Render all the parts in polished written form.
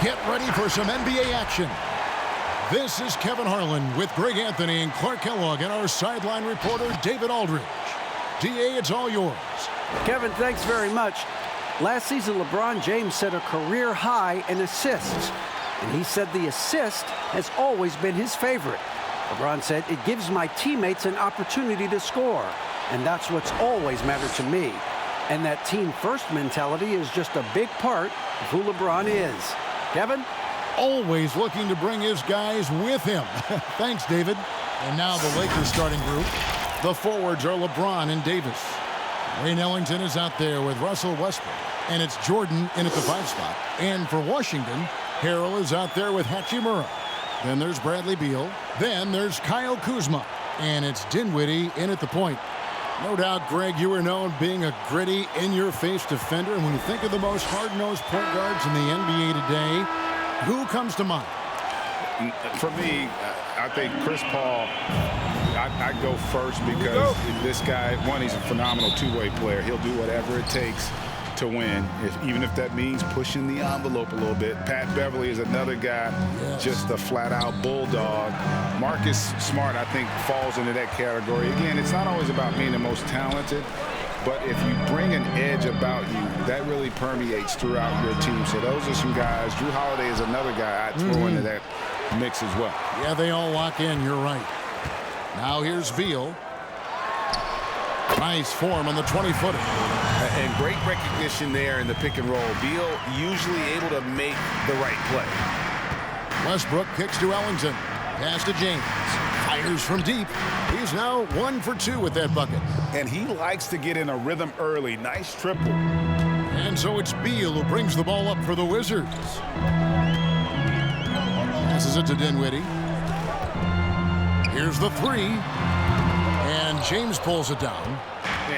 Get ready for some NBA action. This is Kevin Harlan with Greg Anthony and Clark Kellogg and our sideline reporter, David Aldridge. DA, it's all yours. Kevin, thanks very much. Last season, LeBron James set a career high in assists, and he said the assist has always been his favorite. LeBron said, "It gives my teammates an opportunity to score, and that's what's always mattered to me." And that team-first mentality is just a big part of who LeBron is. Kevin? Always looking to bring his guys with him. Thanks, David. And now the Lakers starting group. The forwards are LeBron and Davis. Wayne Ellington is out there with Russell Westbrook. And it's Jordan in at the 5 spot. And for Washington, Harrell is out there with Hachimura. Then there's Bradley Beal. Then there's Kyle Kuzma. And it's Dinwiddie in at the point. No doubt, Greg, you are known being a gritty, in-your-face defender. And when you think of the most hard-nosed point guards in the NBA today, who comes to mind? For me, I think Chris Paul. I'd go first because this guy, one, he's a phenomenal two-way player. He'll do whatever it takes to win, even if that means pushing the envelope a little bit. Pat Beverly is another guy, just a flat-out bulldog. Marcus Smart, I think, falls into that category. Again, it's not always about being the most talented, but if you bring an edge about you, that really permeates throughout your team. So those are some guys. Drew Holiday is another guy I'd throw into that mix as well. Yeah, they all lock in. You're right. Now here's Beal. Nice form on the 20-footer. And great recognition there in the pick and roll. Beal usually able to make the right play. Westbrook kicks to Ellington. Pass to James. Fires from deep. He's now 1 for 2 with that bucket. And he likes to get in a rhythm early. Nice triple. And so it's Beal who brings the ball up for the Wizards. Passes it to Dinwiddie. Here's the 3. And James pulls it down.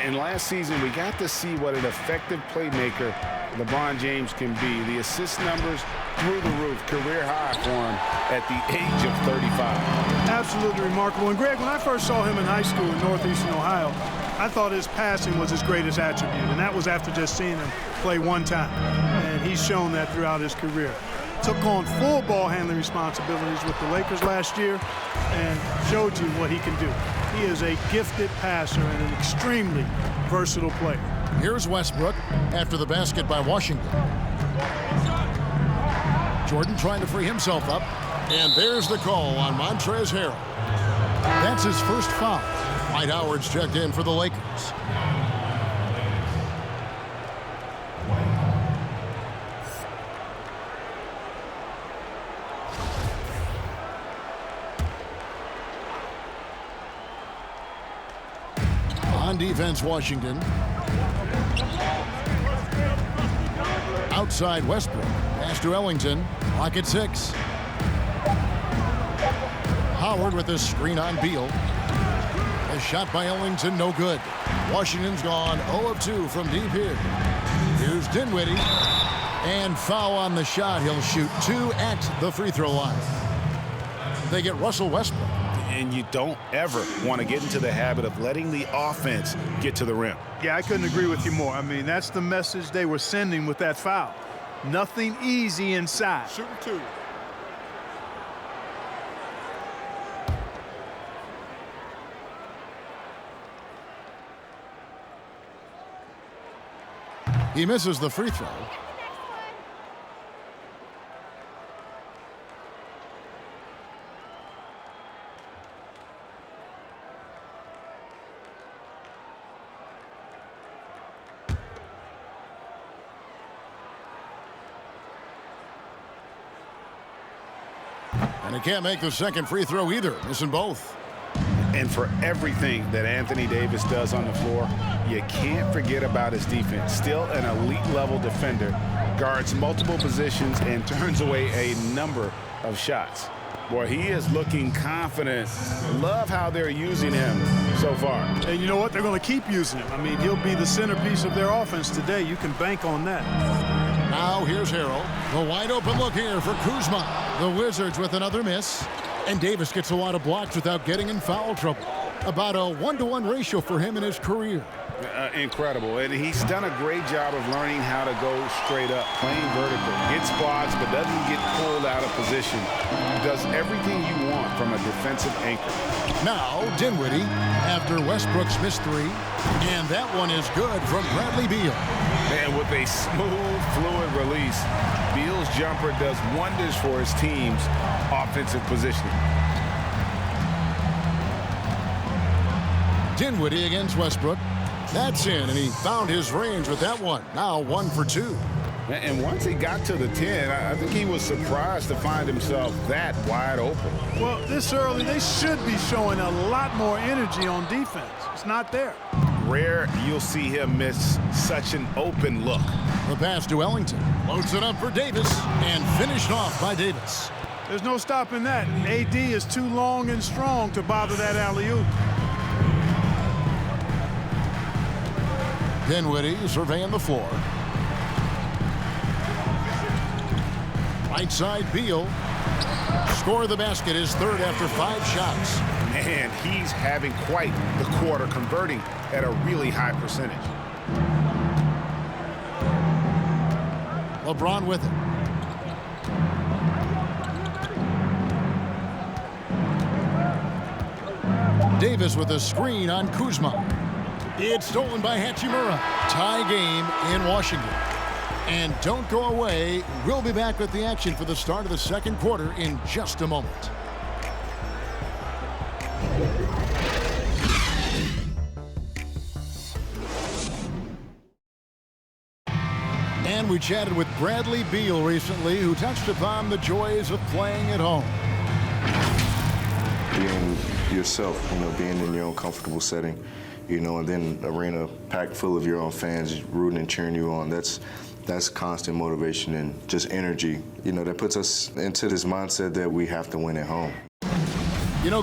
And last season, we got to see what an effective playmaker LeBron James can be. The assist numbers through the roof, career high for him at the age of 35. Absolutely remarkable. And Greg, when I first saw him in high school in Northeastern Ohio, I thought his passing was his greatest attribute, and that was after just seeing him play one time. And he's shown that throughout his career. Took on full ball handling responsibilities with the Lakers last year and showed you what he can do. He is a gifted passer and an extremely versatile player. Here's Westbrook after the basket by Washington. Jordan trying to free himself up. And there's the call on Montrezl Harrell. That's his first foul. Dwight Howard's checked in for the Lakers. On defense, Washington. Outside Westbrook. Pass to Ellington. Clock at 6. Howard with a screen on Beal. A shot by Ellington, no good. Washington's gone 0 of 2 from deep here. Here's Dinwiddie. And foul on the shot. He'll shoot 2 at the free throw line. They get Russell Westbrook. And you don't ever want to get into the habit of letting the offense get to the rim. Yeah, I couldn't agree with you more. I mean, that's the message they were sending with that foul. Nothing easy inside. Shooting 2. He misses the free throw. And he can't make the second free throw either, missing both. And for everything that Anthony Davis does on the floor, you can't forget about his defense. Still an elite-level defender, guards multiple positions, and turns away a number of shots. Boy, he is looking confident. Love how they're using him so far. And you know what? They're going to keep using him. I mean, he'll be the centerpiece of their offense today. You can bank on that. Now here's Harrell. The wide open look here for Kuzma. The Wizards with another miss. And Davis gets a lot of blocks without getting in foul trouble. About a 1-to-1 ratio for him in his career. Incredible. And he's done a great job of learning how to go straight up, playing vertical, gets blocks, but doesn't get pulled out of position. Does everything you want from a defensive anchor. Now, Dinwiddie after Westbrook's missed three. And that one is good from Bradley Beal. And with a smooth, fluid release, Beal's jumper does wonders for his team's offensive positioning. Dinwiddie against Westbrook. That's in, and he found his range with that one. Now 1 for 2. And once he got to the 10, I think he was surprised to find himself that wide open. Well, this early, they should be showing a lot more energy on defense. It's not there. Rare you'll see him miss such an open look. The pass to Ellington. Loads it up for Davis, and finished off by Davis. There's no stopping that. AD is too long and strong to bother that alley-oop. Dinwiddie surveying the floor. Right side, Beal. Score the basket, his third after 5 shots. Man, he's having quite the quarter, converting at a really high percentage. LeBron with it. Davis with a screen on Kuzma. It's stolen by Hachimura. Tie game in Washington. And don't go away. We'll be back with the action for the start of the second quarter in just a moment. And we chatted with Bradley Beal recently, who touched upon the joys of playing at home. Being yourself, being in your own comfortable setting, and then arena packed full of your own fans rooting and cheering you on. That's constant motivation and just energy, that puts us into this mindset that we have to win at home.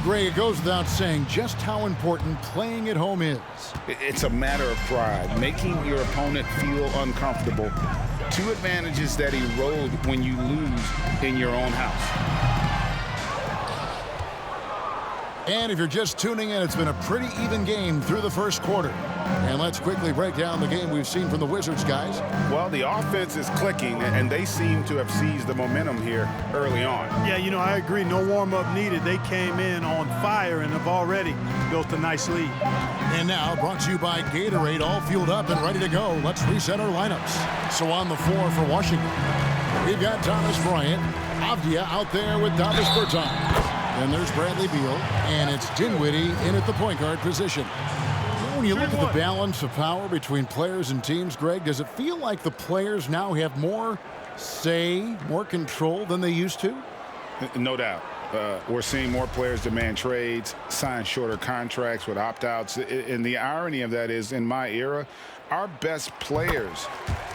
Greg, it goes without saying just how important playing at home is. It's a matter of pride, making your opponent feel uncomfortable. 2 advantages that erode when you lose in your own house. And if you're just tuning in, it's been a pretty even game through the first quarter. And let's quickly break down the game we've seen from the Wizards, guys. Well, the offense is clicking, and they seem to have seized the momentum here early on. Yeah, I agree. No warm-up needed. They came in on fire and have already built a nice lead. And now, brought to you by Gatorade, all fueled up and ready to go. Let's reset our lineups. So on the floor for Washington, we've got Thomas Bryant, Avdia out there with Davis Bertans. And there's Bradley Beal, and it's Dinwiddie in at the point guard position. When you look at the balance of power between players and teams, Greg, does it feel like the players now have more say, more control than they used to? No doubt. We're seeing more players demand trades, sign shorter contracts with opt-outs. And the irony of that is, in my era, our best players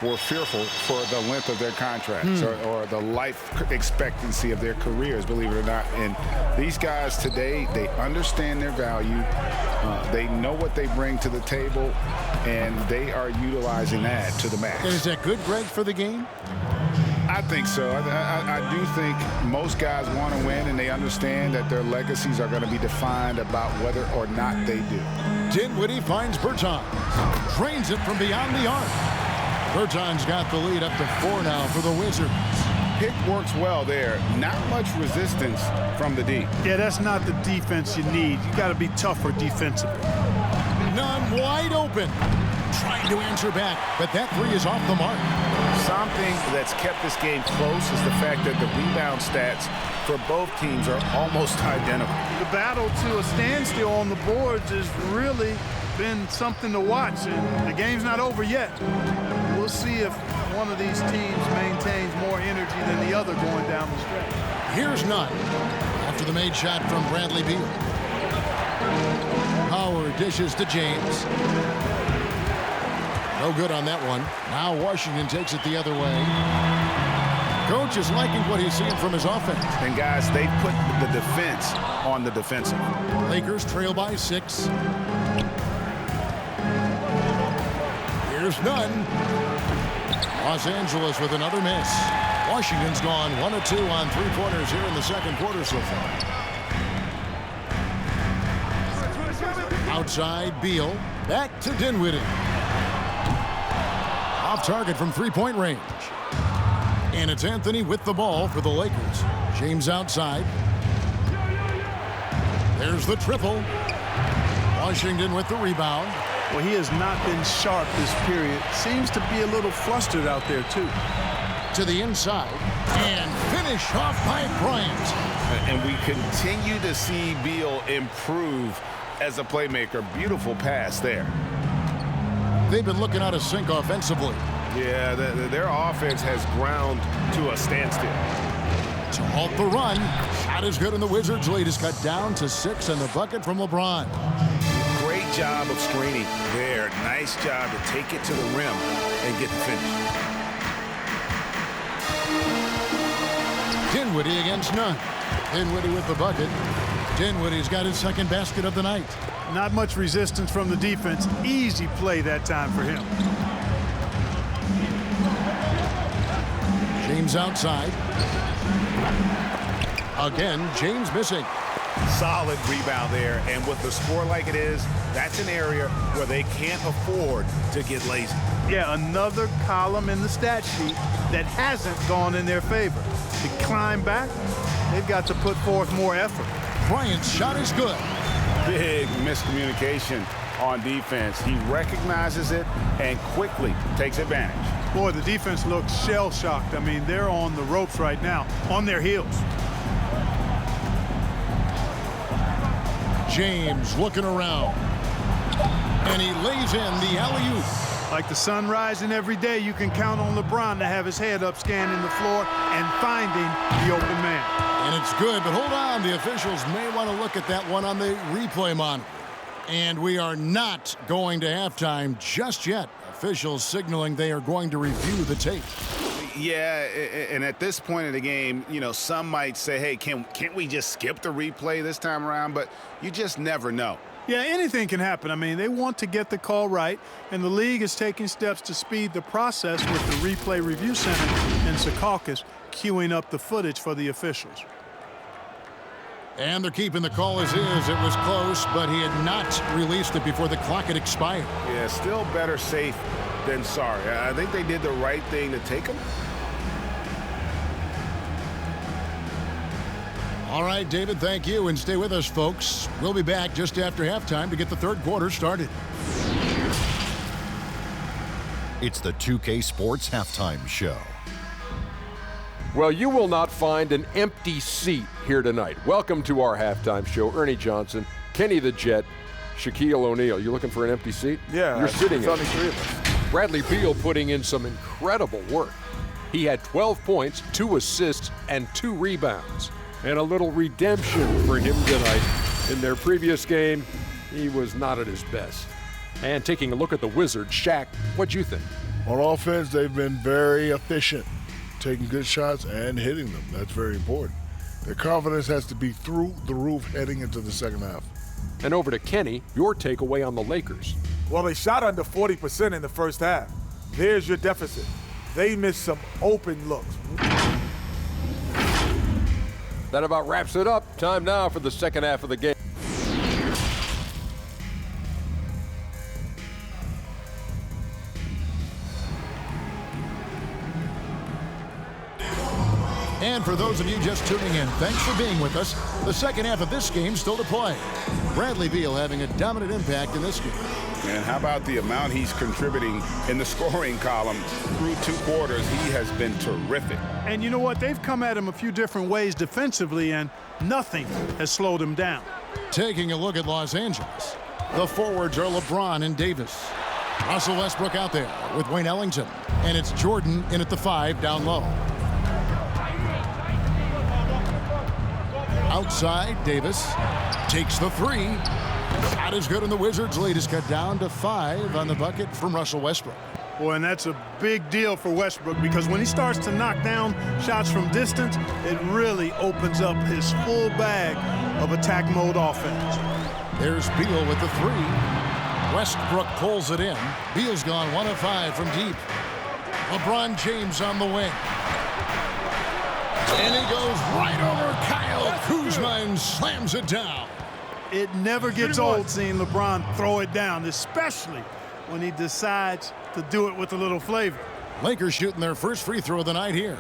were fearful for the length of their contracts or the life expectancy of their careers, believe it or not. And these guys today, they understand their value. They know what they bring to the table, and they are utilizing that to the max. And is that good, Greg, for the game? I think so. I do think most guys want to win, and they understand that their legacies are going to be defined about whether or not they do. Dinwiddie finds Bertans. Drains it from beyond the arc. Bertans got the lead up to 4 now for the Wizards. Pick works well there. Not much resistance from the D. Yeah, that's not the defense you need. You got to be tougher defensively. None wide open. Trying to answer back, but that 3 is off the mark. Something that's kept this game close is the fact that the rebound stats for both teams are almost identical. The battle to a standstill on the boards has really been something to watch, and the game's not over yet. We'll see if one of these teams maintains more energy than the other going down the stretch. Here's Nunn after the made shot from Bradley Beal. Howard dishes to James. No good on that one. Now Washington takes it the other way. Coach is liking what he's seeing from his offense. And guys, they put the defense on the defensive. Lakers trail by 6. Here's Nunn. Los Angeles with another miss. Washington's gone 1 of 2 on 3-pointers here in the second quarter so far. Outside, Beal. Back to Dinwiddie. Off target from three-point range. And it's Anthony with the ball for the Lakers. James outside. There's the triple. Washington with the rebound. Well, he has not been sharp this period. Seems to be a little flustered out there, too. To the inside. And finish off by Bryant. And we continue to see Beal improve as a playmaker. Beautiful pass there. They've been looking out of sync offensively. Yeah, their offense has ground to a standstill. To halt the run. Shot is good, and the Wizards' lead is cut down to 6 and the bucket from LeBron. Great job of screening there. Nice job to take it to the rim and get the finish. Dinwiddie against none. Dinwiddie with the bucket. Dinwiddie's got his second basket of the night. Not much resistance from the defense. Easy play that time for him. James outside. Again, James missing. Solid rebound there, and with the score like it is, that's an area where they can't afford to get lazy. Yeah, another column in the stat sheet that hasn't gone in their favor. To climb back, they've got to put forth more effort. Bryant's shot is good. Big miscommunication on defense. He recognizes it and quickly takes advantage. Boy, the defense looks shell-shocked. I mean, they're on the ropes right now, on their heels. James looking around. And he lays in the alley-oop. Like the sun rising every day, you can count on LeBron to have his head up scanning the floor and finding the open man. And it's good, but hold on. The officials may want to look at that one on the replay monitor. And we are not going to halftime just yet. Officials signaling they are going to review the tape. Yeah, and at this point in the game, you know, some might say, hey, can't we just skip the replay this time around? But you just never know. Yeah, anything can happen. I mean, they want to get the call right, and the league is taking steps to speed the process with the Replay Review Center in Secaucus queuing up the footage for the officials. And they're keeping the call as is. It was close, but he had not released it before the clock had expired. Yeah, still better safe than sorry. I think they did the right thing to take him. All right, David, thank you, and stay with us, folks. We'll be back just after halftime to get the third quarter started. It's the 2K Sports Halftime Show. Well, you will not find an empty seat here tonight. Welcome to our halftime show. Ernie Johnson, Kenny the Jet, Shaquille O'Neal. You looking for an empty seat? Yeah. You're sitting in only 3 of us. Bradley Beal putting in some incredible work. He had 12 points, 2 assists, and 2 rebounds. And a little redemption for him tonight. In their previous game, he was not at his best. And taking a look at the Wizards, Shaq, what'd you think? On offense, they've been very efficient, taking good shots and hitting them. That's very important. Their confidence has to be through the roof heading into the second half. And over to Kenny, your takeaway on the Lakers. Well, they shot under 40% in the first half. There's your deficit. They missed some open looks. That about wraps it up. Time now for the second half of the game. And for those of you just tuning in, thanks for being with us. The second half of this game still to play. Bradley Beal having a dominant impact in this game. And how about the amount he's contributing in the scoring column through 2 quarters? He has been terrific. And you know what? They've come at him a few different ways defensively, and nothing has slowed him down. Taking a look at Los Angeles. The forwards are LeBron and Davis. Russell Westbrook out there with Wayne Ellington. And it's Jordan in at the 5 down low. Outside, Davis takes the 3. Shot is good, and the Wizards' lead is cut down to 5 on the bucket from Russell Westbrook. Boy, and that's a big deal for Westbrook, because when he starts to knock down shots from distance, it really opens up his full bag of attack mode offense. There's Beal with the 3. Westbrook pulls it in. Beal's gone 1 of 5 from deep. LeBron James on the wing. And he goes right over Kyle Kuzma and slams it down. It never gets old seeing LeBron throw it down, especially when he decides to do it with a little flavor. Lakers shooting their first free throw of the night here.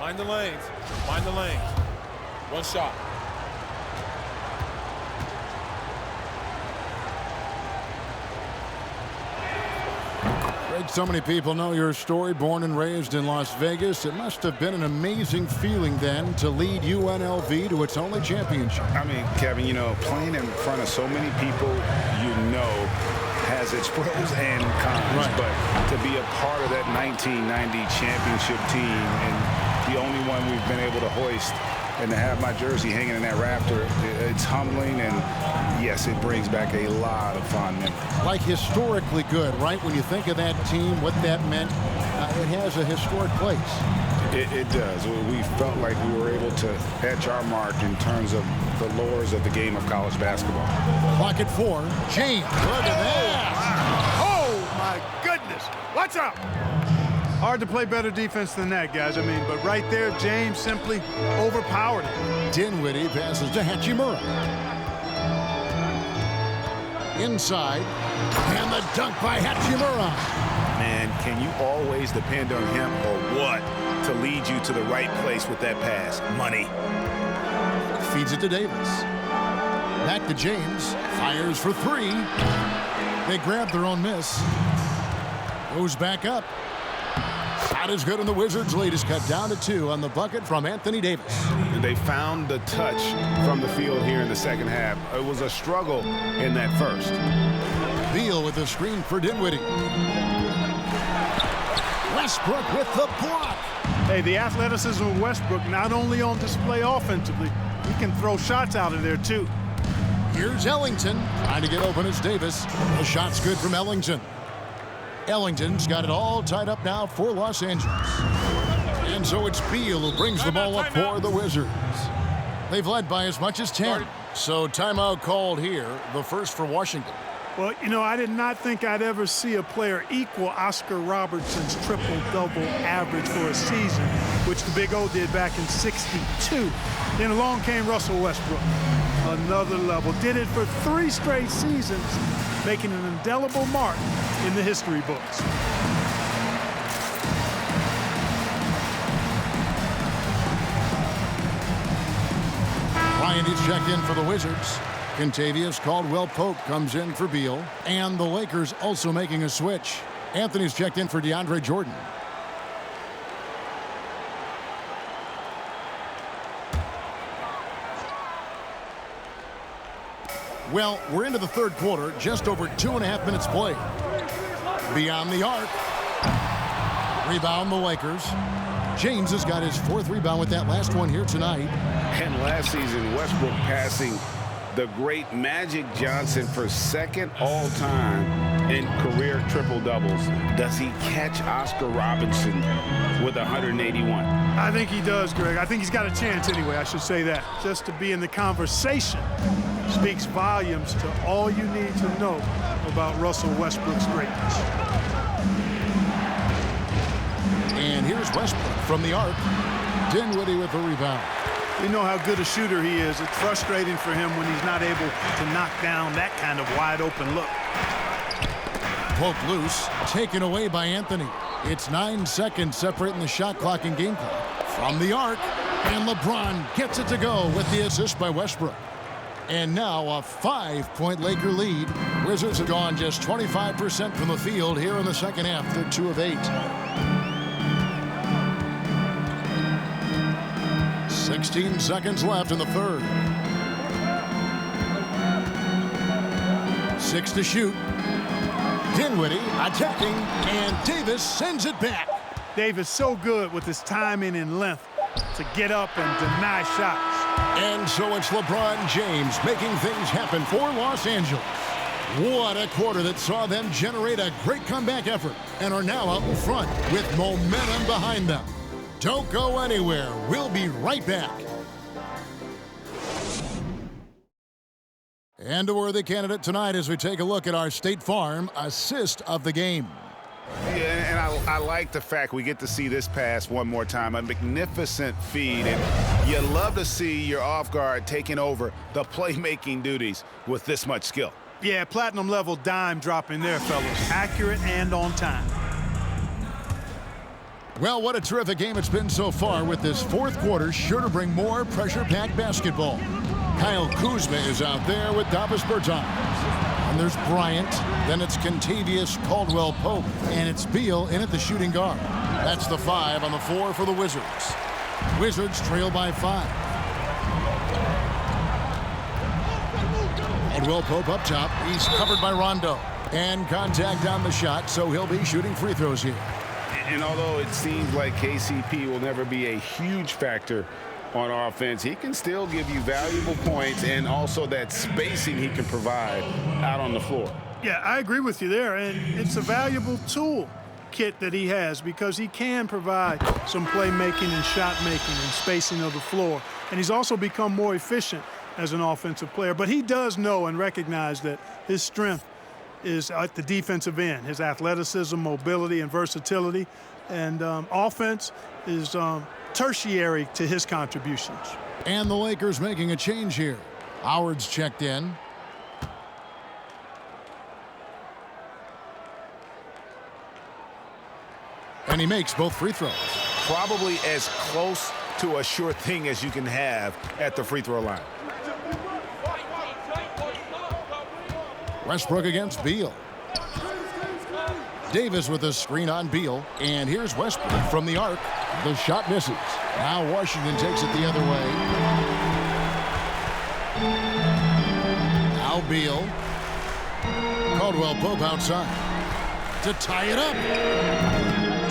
Mind the lanes. Mind the lanes. One shot. Greg, so many people know your story. Born and raised in Las Vegas, it must have been an amazing feeling then to lead UNLV to its only championship. I mean, Kevin, you know, playing in front of so many people you know has its pros and cons, right. But to be a part of that 1990 championship team and the only one we've been able to hoist and to have my jersey hanging in that rafter, it's humbling, and yes, it brings back a lot of fond memories. Like historically good, right? When you think of that team, what that meant, it has a historic place. It does. We felt like we were able to etch our mark in terms of the lures of the game of college basketball. Clock at 4. James, look at that. Oh, my goodness. Watch out. Hard to play better defense than that, guys. I mean, but right there, James simply overpowered it. Dinwiddie passes to Hachimura. Inside, and the dunk by Hachimura. Man, can you always depend on him or what to lead you to the right place with that pass? Money. Feeds it to Davis. Back to James. Fires for 3. They grab their own miss. Goes back up. Shot is good, and the Wizards' lead is cut down to 2 on the bucket from Anthony Davis. They found the touch from the field here in the second half. It was a struggle in that first. Beal with the screen for Dinwiddie. Westbrook with the block. Hey, the athleticism of Westbrook not only on display offensively, he can throw shots out of there too. Here's Ellington trying to get open as Davis. The shot's good from Ellington. Ellington's got it all tied up now for Los Angeles. And so it's Beal who brings the ball up for the Wizards. They've led by as much as 10. So timeout called here, the first for Washington. Well, you know, I did not think I'd ever see a player equal Oscar Robertson's triple-double average for a season, which the Big O did back in '62. Then along came Russell Westbrook. Another level. Did it for 3 straight seasons, making an indelible mark in the history books. Bryant is checked in for the Wizards. Contavious Caldwell-Pope comes in for Beal. And the Lakers also making a switch. Anthony's checked in for DeAndre Jordan. Well, we're into the third quarter, just over 2.5 minutes played. Beyond the arc. Rebound the Lakers. James has got his 4th rebound with that last one here tonight. And last season, Westbrook passing the great Magic Johnson for 2nd all-time in career triple-doubles. Does he catch Oscar Robertson with 181? I think he does, Greg. I think he's got a chance anyway, I should say that. Just to be in the conversation speaks volumes to all you need to know about Russell Westbrook's greatness. And here's Westbrook from the arc. Dinwiddie with the rebound. We know how good a shooter he is. It's frustrating for him when he's not able to knock down that kind of wide-open look. Poked loose, taken away by Anthony. It's 9 seconds separating the shot clock and game clock. From the arc, and LeBron gets it to go with the assist by Westbrook. And now a 5-point Laker lead. Wizards have gone just 25% from the field here in the second half. They're 2 of 8. 16 seconds left in the third. 6 to shoot. Dinwiddie attacking, and Davis sends it back. Davis so good with his timing and length to get up and deny shots. And so it's LeBron James making things happen for Los Angeles. What a quarter that saw them generate a great comeback effort and are now out in front with momentum behind them. Don't go anywhere. We'll be right back. And a worthy candidate tonight as we take a look at our State Farm assist of the game. Yeah, and I like the fact we get to see this pass one more time. A magnificent feed, and you love to see your off guard taking over the playmaking duties with this much skill. Yeah, platinum level dime dropping there, fellas. Accurate and on time. Well, what a terrific game it's been so far, with this fourth quarter sure to bring more pressure-packed basketball. Kyle Kuzma is out there with Davis Bertans. And there's Bryant. Then it's Kentavious Caldwell-Pope. And it's Beal in at the shooting guard. That's the 5 on the floor for the Wizards. Wizards trail by 5. Caldwell-Pope up top. He's covered by Rondo. And contact on the shot, so he'll be shooting free throws here. And although it seems like KCP will never be a huge factor on offense, he can still give you valuable points and also that spacing he can provide out on the floor. Yeah, I agree with you there, and it's a valuable tool kit that he has because he can provide some playmaking and shot making and spacing of the floor. And he's also become more efficient as an offensive player. But he does know and recognize that his strength is at the defensive end, his athleticism, mobility, and versatility. And offense is tertiary to his contributions. And the Lakers making a change here. Howard's checked in. And he makes both free throws. Probably as close to a sure thing as you can have at the free throw line. Westbrook against Beal. Davis with a screen on Beal. And here's Westbrook from the arc. The shot misses. Now Washington takes it the other way. Now Beal. Caldwell-Pope outside to tie it up.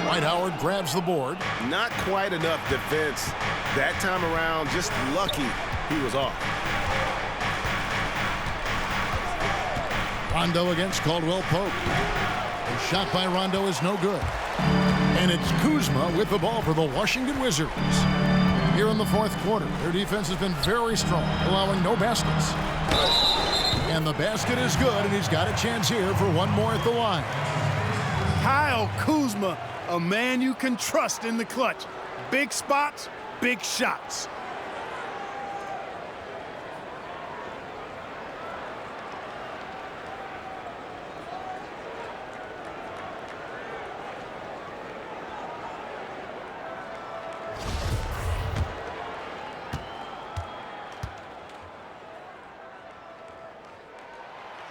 Dwight Howard grabs the board. Not quite enough defense that time around. Just lucky he was off. Rondo against Caldwell-Pope. The shot by Rondo is no good. And it's Kuzma with the ball for the Washington Wizards. Here in the fourth quarter, their defense has been very strong, allowing no baskets. And the basket is good, and he's got a chance here for one more at the line. Kyle Kuzma, a man you can trust in the clutch. Big spots, big shots.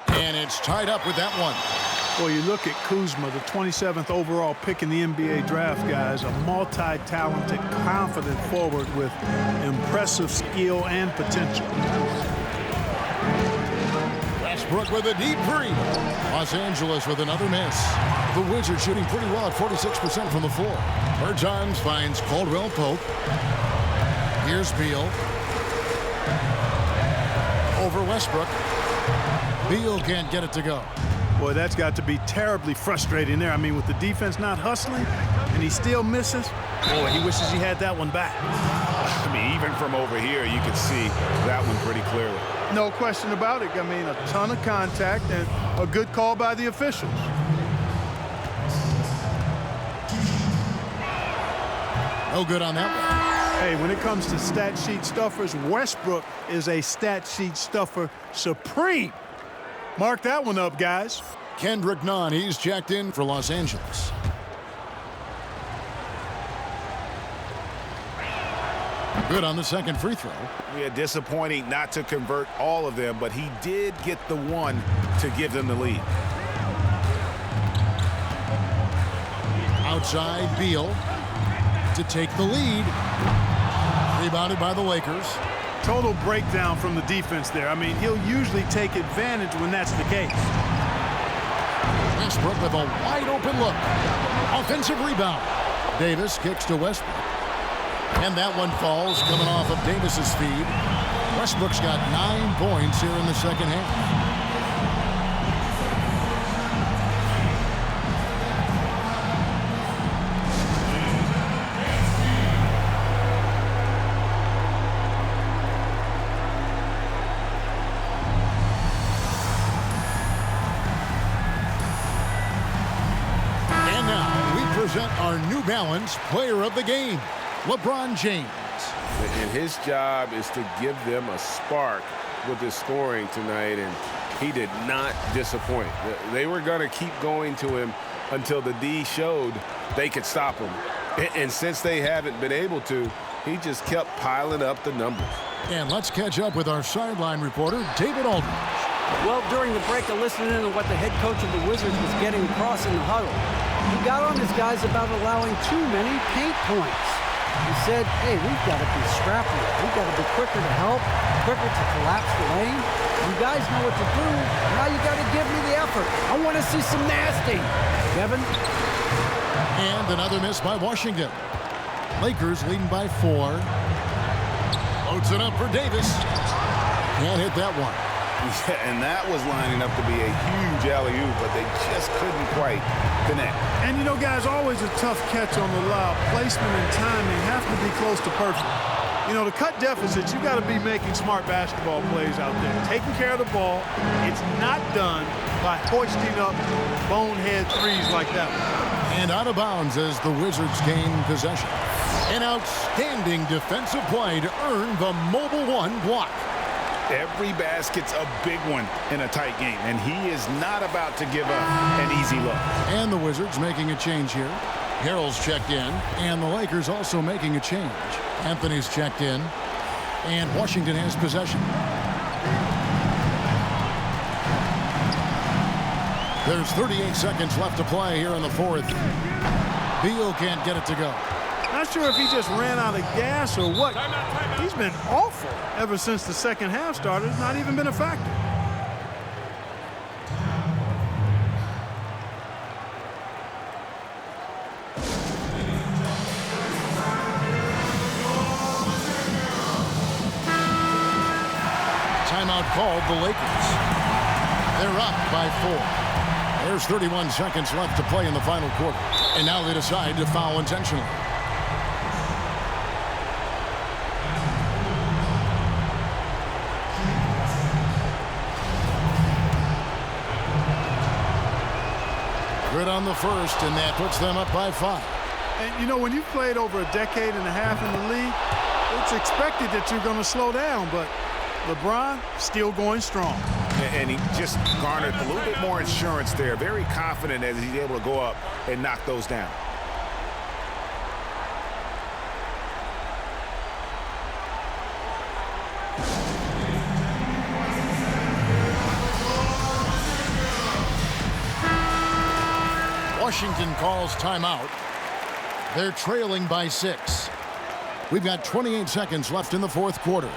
And it's tied up with that one. Well, you look at Kuzma, the 27th overall pick in the NBA draft, guys, a multi-talented, confident forward with impressive skill and potential. Westbrook with a deep three. Los Angeles with another miss. The Wizards shooting pretty well at 46% from the floor. Bertans finds Caldwell-Pope. Here's Beal. Over Westbrook. Beal can't get it to go. Boy, that's got to be terribly frustrating there. I mean, with the defense not hustling and he still misses, boy, he wishes he had that one back. I mean, even from over here, you can see that one pretty clearly. No question about it. I mean, a ton of contact and a good call by the officials. No good on that one. Hey, when it comes to stat sheet stuffers, Westbrook is a stat sheet stuffer supreme. Mark that one up, guys. Kendrick Nunn, he's checked in for Los Angeles. Good on the second free throw. Yeah, disappointing not to convert all of them, but he did get the one to give them the lead. Outside, Beal to take the lead. Rebounded by the Lakers. Total breakdown from the defense there. I mean, he'll usually take advantage when that's the case. Westbrook with a wide open look. Offensive rebound. Davis kicks to Westbrook. And that one falls coming off of Davis's feed. Westbrook's got 9 points here in the second half. present our New Balance Player of the Game, LeBron James. And his job is to give them a spark with his scoring tonight, and he did not disappoint. They were going to keep going to him until the D showed they could stop him. And since they haven't been able to, he just kept piling up the numbers. And let's catch up with our sideline reporter, David Aldridge. Well, during the break, I listened in to what the head coach of the Wizards was getting across in the huddle. He got on his guys about allowing too many paint points. He said, hey, we've got to be scrappier. We've got to be quicker to help, quicker to collapse the lane. You guys know what to do. Now you got to give me the effort. I want to see some nasty. Kevin? And another miss by Washington. Lakers leading by 4. Loads it up for Davis. Can't hit that one. Yeah, and that was lining up to be a huge alley-oop, but they just couldn't quite connect. And, you know, guys, always a tough catch on the lob. Placement and timing have to be close to perfect. You know, to cut deficits, you got to be making smart basketball plays out there. Taking care of the ball. It's not done by hoisting up bonehead threes like that one. And out of bounds as the Wizards gain possession. An outstanding defensive play to earn the Mobile One block. Every basket's a big one in a tight game, and he is not about to give up an easy look. And the Wizards making a change here. Harrell's checked in, and the Lakers also making a change. Anthony's checked in, and Washington has possession. There's 38 seconds left to play here in the fourth. Beal can't get it to go. Not sure if he just ran out of gas or what. He's been awful ever since the second half started. Not even been a factor. Timeout called the Lakers. They're up by 4. There's 31 seconds left to play in the final quarter. And now they decide to foul intentionally. Good on the first, and that puts them up by 5. And, you know, when you've played over a decade and a half in the league, it's expected that you're going to slow down, but LeBron still going strong. And he just garnered a little bit more insurance there. Very confident as he's able to go up and knock those down. Washington calls timeout. They're trailing by 6. We've got 28 seconds left in the fourth quarter.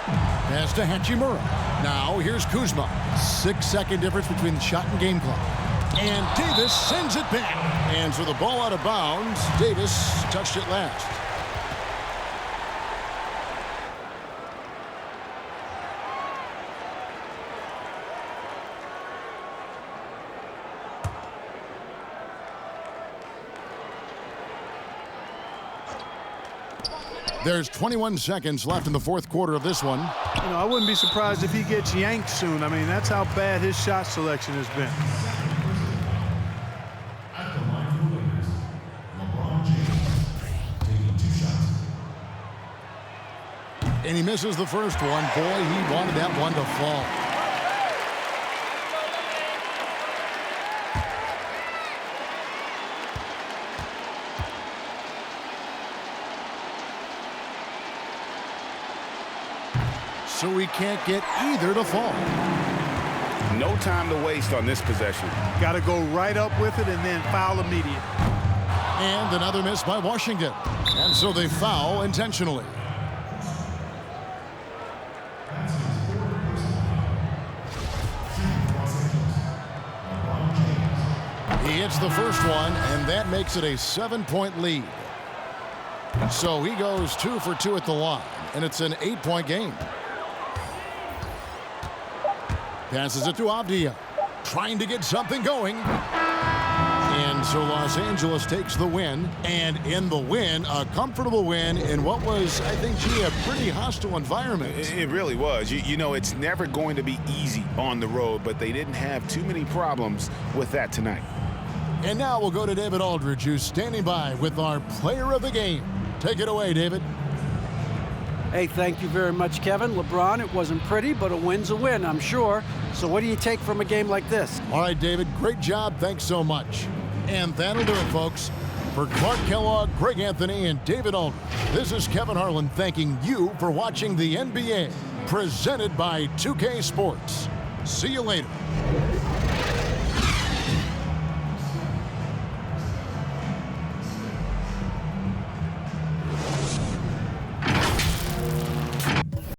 Pass to Hachimura. Now here's Kuzma. 6-second difference between the shot and game clock. And Davis sends it back. And so the ball out of bounds. Davis touched it last. There's 21 seconds left in the fourth quarter of this one. You know, I wouldn't be surprised if he gets yanked soon. I mean, that's how bad his shot selection has been. At the line for the Lakers, LeBron James taking 2 shots. And he misses the first one. Boy, he wanted that one to fall. So we can't get either to fall. No time to waste on this possession. Got to go right up with it and then foul immediately. And another miss by Washington. And so they foul intentionally. He hits the first one, and that makes it a 7-point lead. So he goes 2 for 2 at the line, and it's an 8-point game. Passes it to Avdia, trying to get something going. And So Los Angeles takes the win, and in the win, a comfortable win in what was, I think, a pretty hostile environment. It really was. You know, it's never going to be easy on the road, but they didn't have too many problems with that tonight. And now we'll go to David Aldridge, who's standing by with our player of the game. Take it away, David. Hey, thank you very much, Kevin. LeBron, it wasn't pretty, but a win's a win, I'm sure. So what do you take from a game like this? All right, David, great job. Thanks so much. And that'll do it, folks. For Clark Kellogg, Greg Anthony, and David Aldridge, this is Kevin Harlan thanking you for watching the NBA, presented by 2K Sports. See you later.